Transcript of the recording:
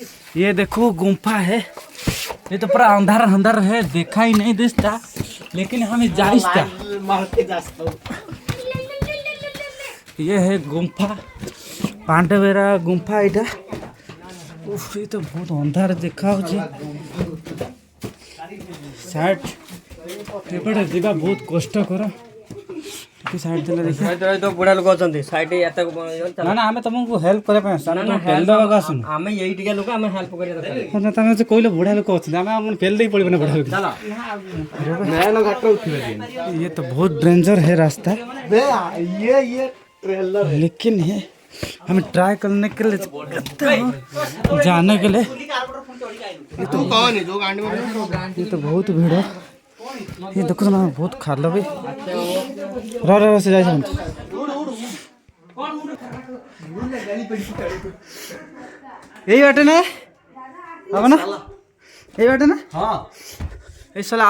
ये देखो गुम्फा है। ये तो पूरा अंधार अंधार है, देखा ही नहीं दिसता, लेकिन हमें जाइस्ता। ये है गुम्फा, पांडवेरा गुम्फा इटा। उफ, ये तो बहुत अंधार देखा साइड एपटे जीवा बहुत कष्ट कर। साइड देले देखिए तो बुढ़ा लोग अछंती साइड याता ना ना आमे तुमको हेल्प करे पे सारा तुम फेल दवा का सुन आमे यही टिका लोग आमे हेल्प करे दरकार ना तमे से कोइले बुढ़ा लोग अछन आमे अपन फेल देई पड़बे ना बुढ़ा लोग। चलो नया लोग घाट उठिबे। ये तो बहुत डेंजर है रास्ता बे ये ट्रेलर है, लेकिन ये हमें ट्राई करने के लिए जाने के लिए। तू कौन है जो गांड में? ये तो बहुत भीड़ है। ये देखो ना बहुत खालो भी रा से जाई छन। यही बाटे ना अब ना, यही बाटे ना। हां ए साला